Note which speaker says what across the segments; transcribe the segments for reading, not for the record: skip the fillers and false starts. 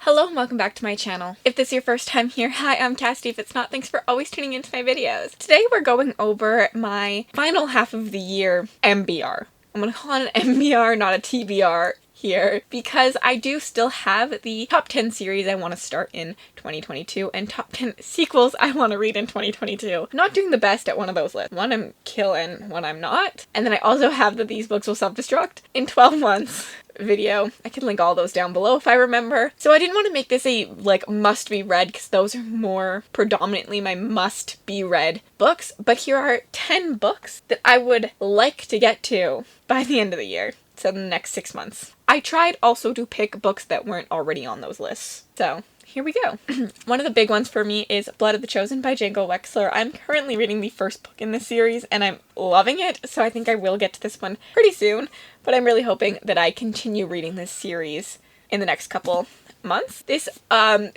Speaker 1: Hello and welcome back to my channel. If this is your first time here, hi, I'm Cassidy. If it's not, thanks for always tuning into my videos. Today we're going over my final half of the year MBR. I'm gonna call it an MBR, not a TBR here, because I do still have the top 10 series I want to start in 2022 and top 10 sequels I want to read in 2022. I'm not doing the best at one of those lists. One I'm killing, one I'm not. And then I also have that these books will self-destruct in 12 months video. I can link all those down below if I remember. So I didn't want to make this a must be read because those are more predominantly my must be read books, but here are 10 books that I would like to get to by the end of the year. So in the next 6 months. I tried also to pick books that weren't already on those lists. So here we go. One of the big ones for me is Blood of the Chosen by Django Wexler. I'm currently reading the first book in this series and I'm loving it, so I think I will get to this one pretty soon, but I'm really hoping that I continue reading this series in the next couple months. This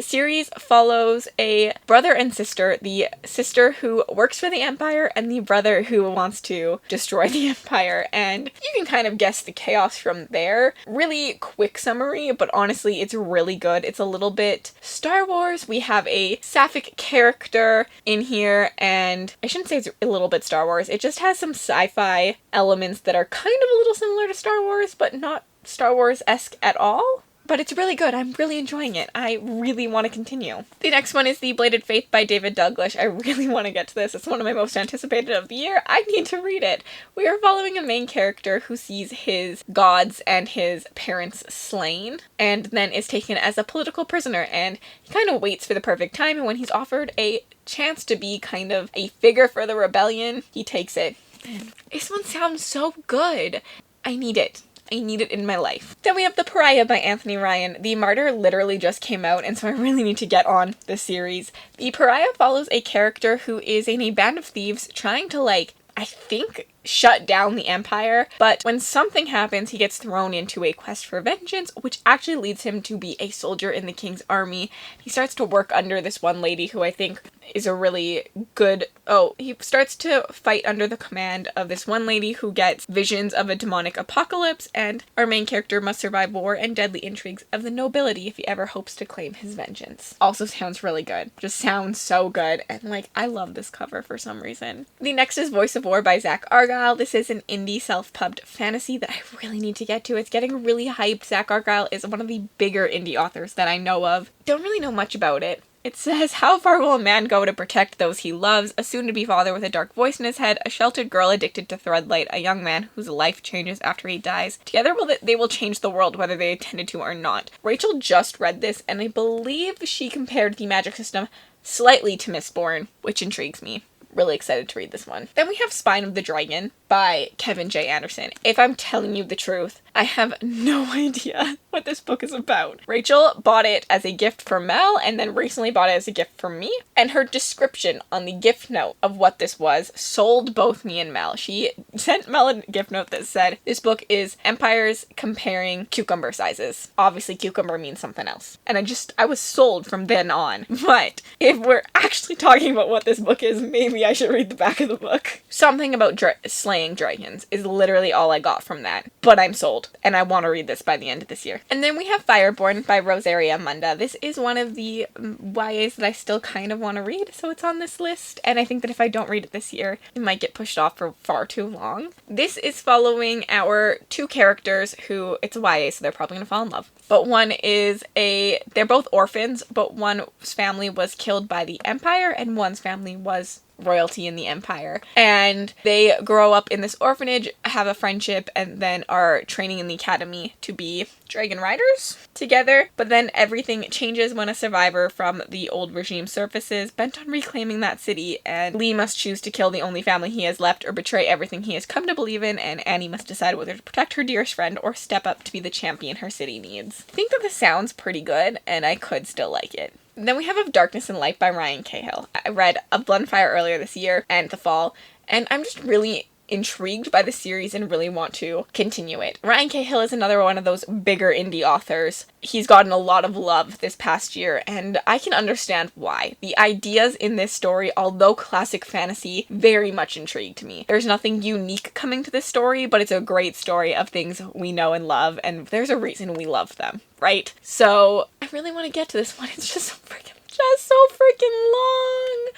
Speaker 1: series follows a brother and sister, the sister who works for the Empire and the brother who wants to destroy the Empire, and you can kind of guess the chaos from there. Really quick summary, but honestly it's really good. It's a little bit Star Wars. We have a sapphic character in here, and I shouldn't say it's a little bit Star Wars, it just has some sci-fi elements that are kind of a little similar to Star Wars, but not Star Wars-esque at all. But it's really good. I'm really enjoying it. I really want to continue. The next one is The Bladed Faith by David Douglas. I really want to get to this. It's one of my most anticipated of the year. I need to read it. We are following a main character who sees his gods and his parents slain, and then is taken as a political prisoner, and he kind of waits for the perfect time, and when he's offered a chance to be kind of a figure for the rebellion, he takes it. And this one sounds so good. I need it. I need it in my life. Then we have The Pariah by Anthony Ryan. The Martyr literally just came out, and so I really need to get on this series. The Pariah follows a character who is in a band of thieves trying to, I think, shut down the Empire, but when something happens, he gets thrown into a quest for vengeance, which actually leads him to be a soldier in the king's army. He starts to work under this one lady who I think is a really good... he starts to fight under the command of this one lady who gets visions of a demonic apocalypse, and our main character must survive war and deadly intrigues of the nobility if he ever hopes to claim his vengeance. Also sounds really good. Just sounds so good, and I love this cover for some reason. The next is Voice of War by Zach Argyle. This is an indie self-pubbed fantasy that I really need to get to. It's getting really hyped. Zach Argyle is one of the bigger indie authors that I know of. Don't really know much about it. It says, how far will a man go to protect those he loves? A soon-to-be father with a dark voice in his head, a sheltered girl addicted to threadlight, a young man whose life changes after he dies. Together they will change the world whether they intended to or not. Rachel just read this, and I believe she compared the magic system slightly to Mistborn, which intrigues me. Really excited to read this one. Then we have Spine of the Dragon by Kevin J. Anderson. If I'm telling you the truth, I have no idea what this book is about. Rachel bought it as a gift for Mel and then recently bought it as a gift for me, and her description on the gift note of what this was sold both me and Mel. She sent Mel a gift note that said, this book is empires comparing cucumber sizes. Obviously cucumber means something else. And I was sold from then on. But if we're actually talking about what this book is, maybe I should read the back of the book. Something about slaying dragons is literally all I got from that. But I'm sold, and I want to read this by the end of this year. And then we have Fireborn by Rosaria Munda. This is one of the YAs that I still kind of want to read, so it's on this list. And I think that if I don't read it this year, it might get pushed off for far too long. This is following our two characters who, it's a YA, so they're probably going to fall in love. But one is they're both orphans, but one's family was killed by the Empire, and one's family was royalty in the Empire. And they grow up in this orphanage, have a friendship, and then are training in the academy to be dragon riders together. But then everything changes when a survivor from the old regime surfaces, bent on reclaiming that city, and Lee must choose to kill the only family he has left or betray everything he has come to believe in, and Annie must decide whether to protect her dearest friend or step up to be the champion her city needs. I think that this sounds pretty good, and I could still like it. Then we have Of Darkness and Light by Ryan Cahill. I read Of Blood and Fire earlier this year and the fall, and I'm just really intrigued by the series and really want to continue it. Ryan Cahill is another one of those bigger indie authors. He's gotten a lot of love this past year, and I can understand why. The ideas in this story, although classic fantasy, very much intrigued me. There's nothing unique coming to this story, but it's a great story of things we know and love, and there's a reason we love them, right? So I really want to get to this one. It's just so freaking long.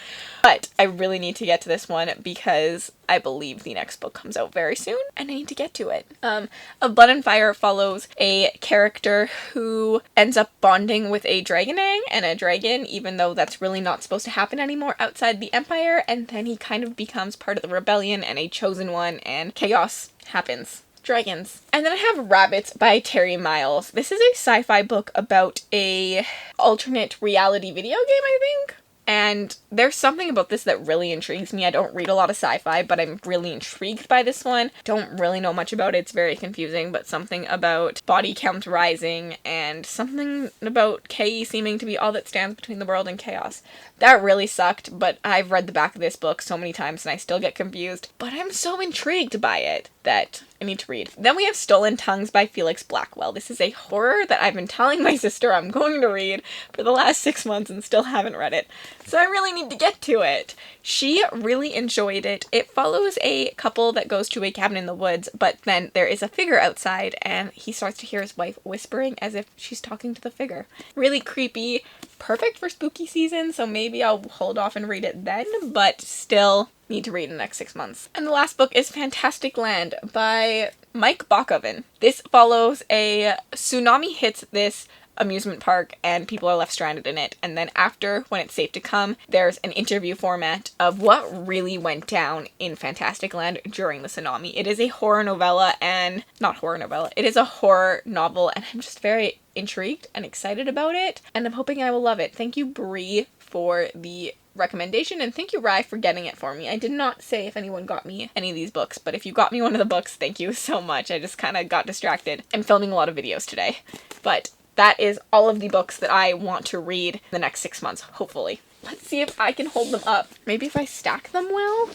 Speaker 1: But I really need to get to this one because I believe the next book comes out very soon and I need to get to it. Of Blood and Fire follows a character who ends up bonding with a dragonang and a dragon, even though that's really not supposed to happen anymore outside the Empire, and then he kind of becomes part of the rebellion and a chosen one, and chaos happens. Dragons. And then I have Rabbits by Terry Miles. This is a sci-fi book about a alternate reality video game, I think. And there's something about this that really intrigues me. I don't read a lot of sci-fi, but I'm really intrigued by this one. Don't really know much about it. It's very confusing, but something about body count rising and something about K seeming to be all that stands between the world and chaos. That really sucked, but I've read the back of this book so many times and I still get confused. But I'm so intrigued by it that I need to read. Then we have Stolen Tongues by Felix Blackwell. This is a horror that I've been telling my sister I'm going to read for the last 6 months and still haven't read it. So I really need to get to it. She really enjoyed it. It follows a couple that goes to a cabin in the woods, but then there is a figure outside and he starts to hear his wife whispering as if she's talking to the figure. Really creepy. Perfect for spooky season, so maybe I'll hold off and read it then, but still need to read in the next 6 months. And the last book is Fantastic Land by Mike Bachoven. This follows a tsunami hits this amusement park and people are left stranded in it, and then after, when it's safe to come, there's an interview format of what really went down in Fantastic Land during the tsunami. It is a horror novella and it is a horror novel, and I'm just very intrigued and excited about it, and I'm hoping I will love it. Thank you, Brie, for the recommendation, and thank you, Rye, for getting it for me. I did not say if anyone got me any of these books, but if you got me one of the books, thank you so much. I just kind of got distracted. I'm filming a lot of videos today, but that is all of the books that I want to read the next 6 months, hopefully. Let's see if I can hold them up. Maybe if I stack them well?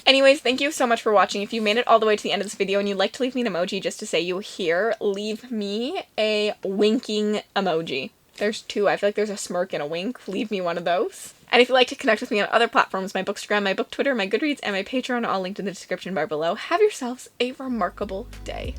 Speaker 1: Anyways, thank you so much for watching. If you made it all the way to the end of this video and you'd like to leave me an emoji just to say you here, leave me a winking emoji. There's two. I feel like there's a smirk and a wink. Leave me one of those. And if you'd like to connect with me on other platforms, my Bookstagram, my Book Twitter, my Goodreads, and my Patreon are all linked in the description bar below. Have yourselves a remarkable day.